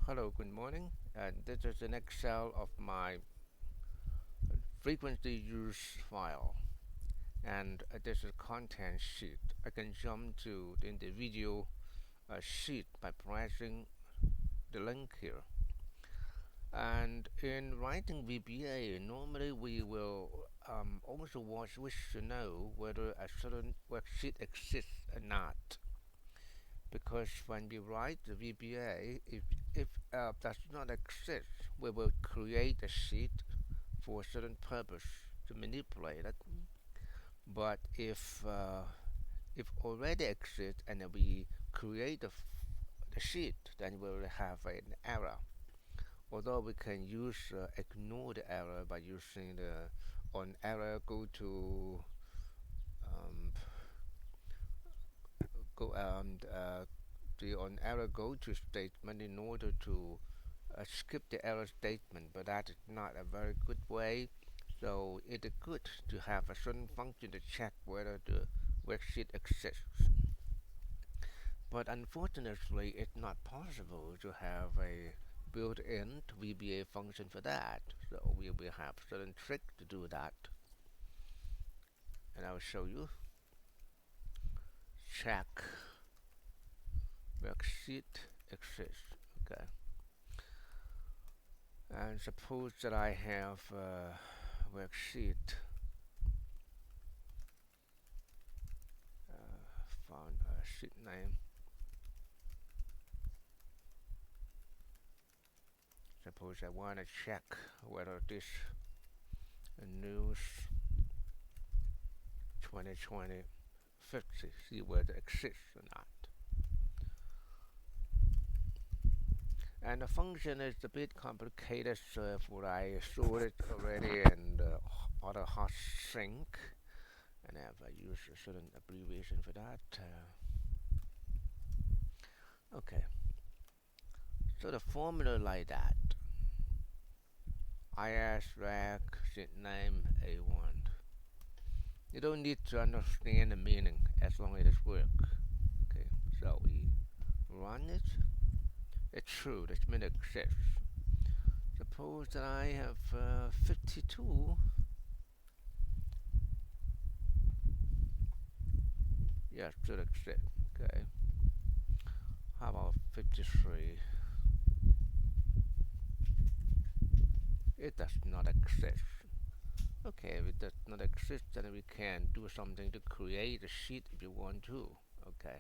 Hello, good morning. And this is an Excel of my frequently used file. And this is content sheet. I can jump to the individual sheet by pressing the link here. And in writing VBA, normally we will also wish to know whether a certain worksheet exists or not. Because when we write the VBA, if does not exist, we will create a sheet for a certain purpose to manipulate it. But if already exists and we create the sheet, then we will have an error. Although we can ignore the error by using the on error um, go the on error go to statement in order to skip the error statement, but that is not a very good way. So it is good to have a certain function to check whether the worksheet exists. But unfortunately, it's not possible to have a built-in VBA function for that. So we will have certain trick to do that, and I'll show you. Check worksheet exists. Okay. And suppose that I have a worksheet found a sheet name. Suppose I want to check whether this news 2020 50 see whether it exists or not. And the function is a bit complicated, so for I saw it already in the other hot sink, and I have used a certain abbreviation for that. Okay, so the formula like that. IS rec sheet name A1. You don't need to understand the meaning as long as it works. Okay, so we run it. It's true, this means it exists. Suppose that I have 52. Yes, should exist. Okay. How about 53? It does not exist. Okay, if it does not exist, then we can do something to create a sheet if you want to. Okay.